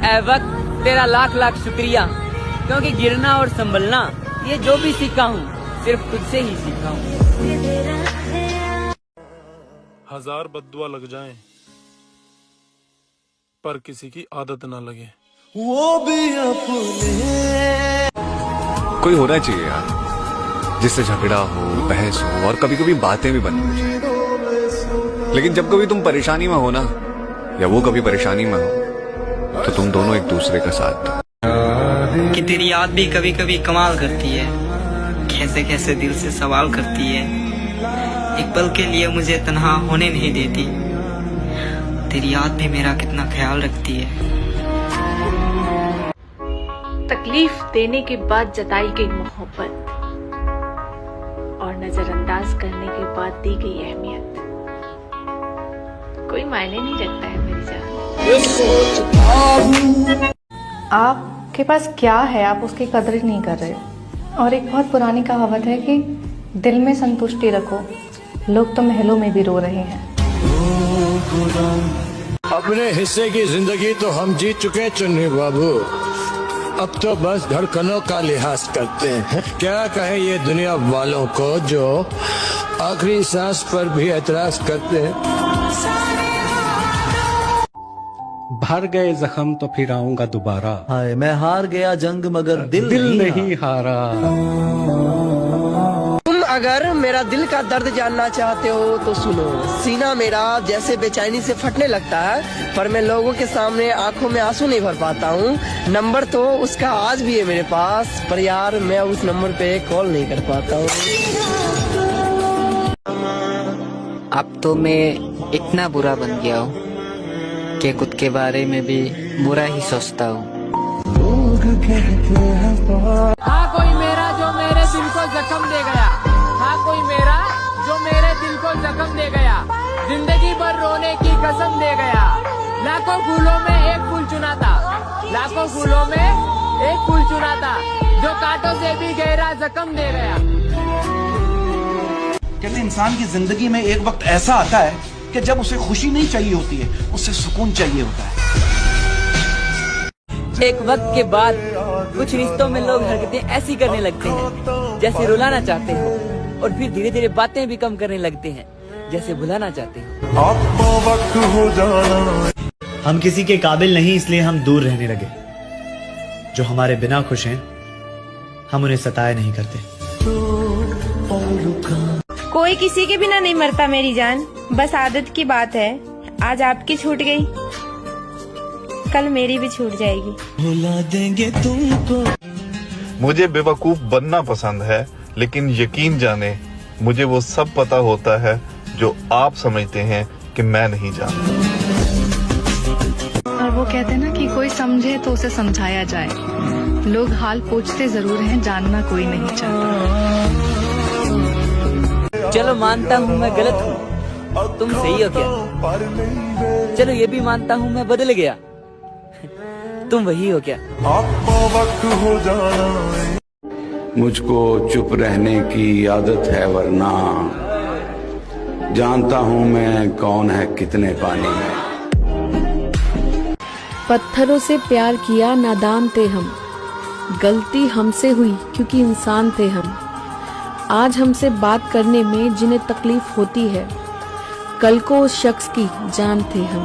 ऐ वक्त तेरा लाख लाख शुक्रिया, क्योंकि गिरना और संभलना ये जो भी सीखा हूँ सिर्फ तुझसे ही सीखा हूँ। हजार बद्दुआ लग जाएं, पर किसी की आदत ना लगे। वो भी अपने कोई होना चाहिए यार जिससे झगड़ा हो, बहस हो और कभी कभी बातें भी बन जाए। लेकिन जब कभी तुम परेशानी में हो ना, या वो कभी परेशानी में हो, तो तुम दोनों एक दूसरे का साथ दो। कि तेरी याद भी कभी कभी कमाल करती है, कैसे कैसे दिल से सवाल करती है, एक पल के लिए मुझे तन्हा होने नहीं देती। तेरी याद भी मेरा कितना ख्याल रखती है। तकलीफ देने के बाद जताई गई मोहब्बत और नजरअंदाज करने के बाद दी गई अहमियत कोई मायने नहीं रखता है मेरी जान। आपके पास क्या है, आप उसकी कदर ही नहीं कर रहे। और एक बहुत पुरानी कहावत है कि दिल में संतुष्टि रखो, लोग तो महलों में भी रो रहे हैं। अपने हिस्से की जिंदगी तो हम जीत चुके चुन्नी बाबू, अब तो बस धड़कनों का लिहाज करते हैं। क्या कहें ये दुनिया वालों को जो आखिरी सांस पर भी एतराज करते हैं। भर गए जख्म तो फिर आऊंगा दोबारा, हाय मैं हार गया जंग मगर दिल नहीं हारा। तुम अगर मेरा दिल का दर्द जानना चाहते हो तो सुनो, सीना मेरा जैसे बेचैनी से फटने लगता है, पर मैं लोगों के सामने आंखों में आंसू नहीं भर पाता हूँ। नंबर तो उसका आज भी है मेरे पास, पर यार मैं उस नंबर पे कॉल नहीं कर पाता हूँ। अब तो मैं इतना बुरा बन गया हूँ कि खुद के बारे में भी बुरा ही सोचता हूँ। हाँ कोई मेरा जो मेरे दिल को जख्म दे गया, हाँ कोई मेरा जो मेरे दिल को जख्म दे गया, जिंदगी भर रोने की कसम दे गया। लाखों फूलों में एक फूल चुना था, लाखों फूलों में एक फूल चुना था, जो कांटों से भी गहरा जख्म दे गया। कहते इंसान की जिंदगी में एक वक्त ऐसा आता है कि जब उसे खुशी नहीं चाहिए होती है, उसे सुकून चाहिए होता है। एक वक्त के बाद कुछ रिश्तों में लोग हरकतें ऐसी करने लगते हैं जैसे रुलाना चाहते हो, और फिर धीरे धीरे बातें भी कम करने लगते हैं जैसे भुलाना चाहते हो। हम किसी के काबिल नहीं इसलिए हम दूर रहने लगे। जो हमारे बिना खुश हैं हम उन्हें सताया नहीं करते। कोई किसी के बिना नहीं मरता मेरी जान, बस आदत की बात है। आज आपकी छूट गई, कल मेरी भी छूट जाएगी। भुला देंगे तुमको। मुझे बेवकूफ बनना पसंद है, लेकिन यकीन जाने मुझे वो सब पता होता है जो आप समझते हैं कि मैं नहीं जानता। और वो कहते हैं ना कि कोई समझे तो उसे समझाया जाए। लोग हाल पूछते जरूर हैं, जानना कोई नहीं चाहता। चलो मानता हूँ मैं गलत हूँ, तुम सही हो क्या? चलो ये भी मानता हूँ मैं बदल गया, तुम वही हो क्या? मुझको चुप रहने की आदत है, वरना जानता हूँ मैं कौन है कितने पानी में। पत्थरों से प्यार किया नादान थे हम, गलती हमसे हुई क्योंकि इंसान थे हम। आज हमसे बात करने में जिन्हें तकलीफ होती है, कल को उस शख्स की जान थे हम।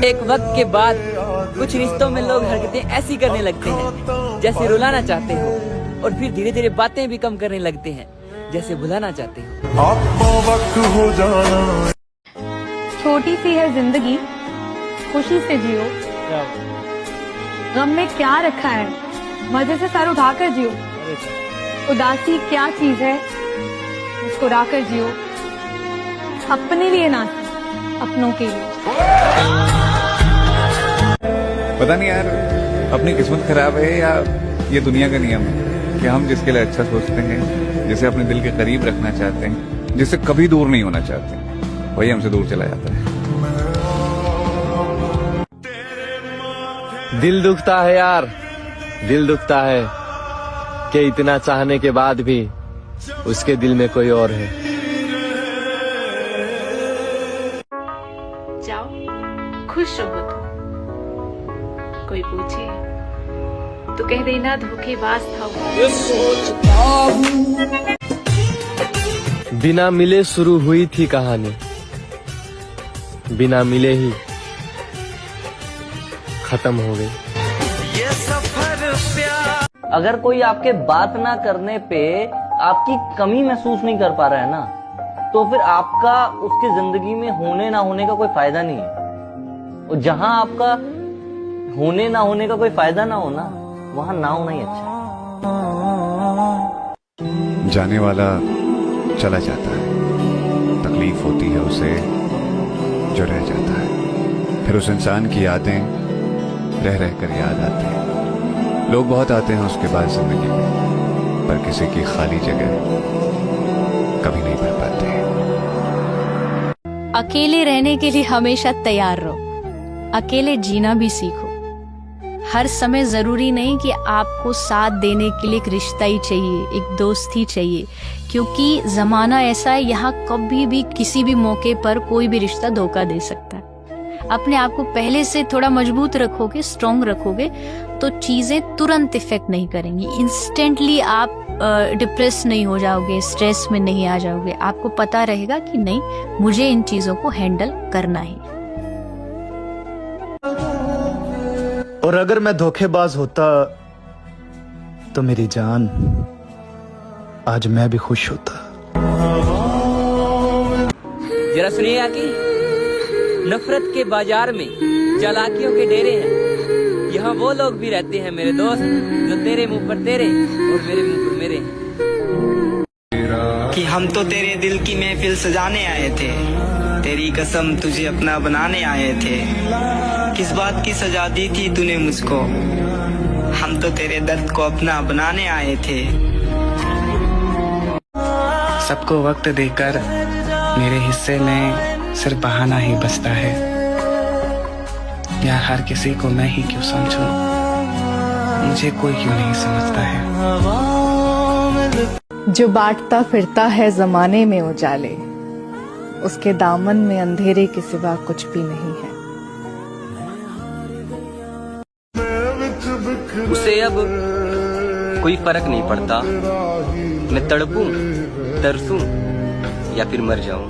एक वक्त के बाद कुछ रिश्तों में लोग हरकतें ऐसी करने लगते हैं जैसे रुलाना चाहते हो, और फिर धीरे धीरे बातें भी कम करने लगते हैं जैसे भुलाना चाहते हो। छोटी सी है जिंदगी, खुशी से जियो। गम में क्या रखा है, मजे से सर उठाकर जियो। उदासी क्या चीज है, मुस्कुरा कर जियो। अपने लिए ना, अपनों के लिए। पता नहीं यार, अपनी किस्मत खराब है या ये दुनिया का नियम है कि हम जिसके लिए अच्छा सोचते हैं, जिसे अपने दिल के करीब रखना चाहते हैं, जिससे कभी दूर नहीं होना चाहते, वही हमसे दूर चला जाता है। दिल दुखता है यार, दिल दुखता है कि इतना चाहने के बाद भी उसके दिल में कोई और है। जाओ खुश रहो तुम। कोई पूछे तो कह देना धोखेबाज था वो। बिना मिले शुरू हुई थी कहानी, बिना मिले ही खत्म हो गई। अगर कोई आपके बात ना करने पे आपकी कमी महसूस नहीं कर पा रहा है ना, तो फिर आपका उसकी जिंदगी में होने ना होने का कोई फायदा नहीं है। और जहां आपका होने ना होने का कोई फायदा ना हो ना, वहां ना होना ही अच्छा है। जाने वाला चला जाता है, तकलीफ होती है उसे जो रह जाता है, फिर उस इंसान की यादें रह रह कर याद आती हैं। लोग बहुत आते हैं उसके बाद जिंदगी में, पर किसी की खाली जगह कभी नहीं भर पाते। अकेले रहने के लिए हमेशा तैयार रहो, अकेले जीना भी सीखो। हर समय जरूरी नहीं कि आपको साथ देने के लिए एक रिश्ता ही चाहिए, एक दोस्त ही चाहिए, क्योंकि जमाना ऐसा है, यहाँ कभी भी किसी भी मौके पर कोई भी रिश्ता धोखा दे सकता है। अपने आप को पहले से थोड़ा मजबूत रखोगे, स्ट्रॉन्ग रखोगे, तो चीजें तुरंत इफेक्ट नहीं करेंगी। इंस्टेंटली आप डिप्रेस नहीं हो जाओगे, स्ट्रेस में नहीं आ जाओगे। आपको पता रहेगा कि नहीं, मुझे इन चीजों को हैंडल करना है। और अगर मैं धोखेबाज होता तो मेरी जान, आज मैं भी खुश होता। जरा सुनिए आके, नफरत के बाजार में चालाकियों के डेरे हैं। यहाँ वो लोग भी रहते हैं मेरे दोस्त, जो तेरे मुंह पर तेरे और मेरे मुंह पर मेरे। कि हम तो तेरे दिल की महफिल सजाने आए थे, तेरी कसम तुझे अपना बनाने आए थे। किस बात की सजा दी थी तूने मुझको, हम तो तेरे दर्द को अपना बनाने आए थे। सबको वक्त देकर मेरे हिस्से में सिर्फ बहाना ही बचता है, या हर किसी को मैं ही क्यों समझूं, मुझे कोई क्यों नहीं समझता है। जो बांटता फिरता है जमाने में उजाले, उसके दामन में अंधेरे के सिवा कुछ भी नहीं है। उसे अब कोई फर्क नहीं पड़ता, मैं तड़पूं, तरसूं या फिर मर जाऊं।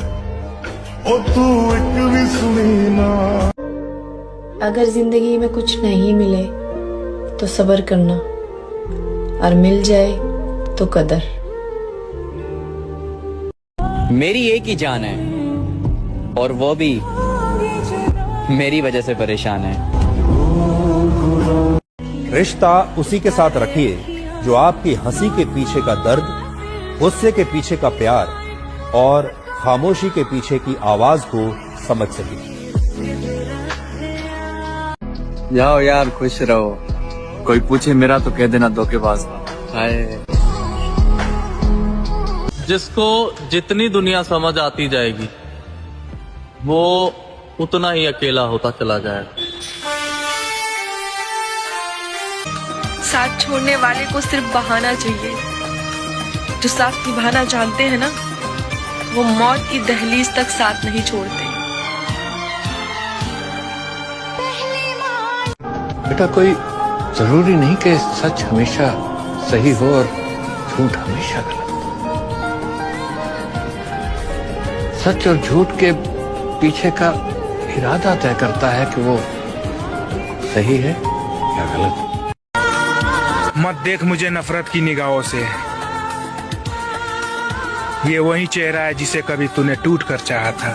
अगर जिंदगी में कुछ नहीं मिले तो सब्र करना, और मिल जाए तो कदर। मेरी एक ही जान है, और वो भी मेरी वजह से परेशान है। रिश्ता उसी के साथ रखिए जो आपकी हंसी के पीछे का दर्द, गुस्से के पीछे का प्यार और खामोशी के पीछे की आवाज को समझ सके। जाओ यार, खुश रहो। कोई पूछे मेरा तो कह देना धोखेबाज था। हाय। जिसको जितनी दुनिया समझ आती जाएगी, वो उतना ही अकेला होता चला जाएगा। साथ छोड़ने वाले को सिर्फ बहाना चाहिए, जो साथ निभाना जानते हैं ना, वो मौत की दहलीज तक साथ नहीं छोड़ते। बेटा, कोई जरूरी नहीं कि सच हमेशा सही हो और झूठ हमेशा गलत। सच और झूठ के पीछे का इरादा तय करता है कि वो सही है या गलत। मत देख मुझे नफरत की निगाहों से, ये वही चेहरा है जिसे कभी तूने टूट कर चाहा था।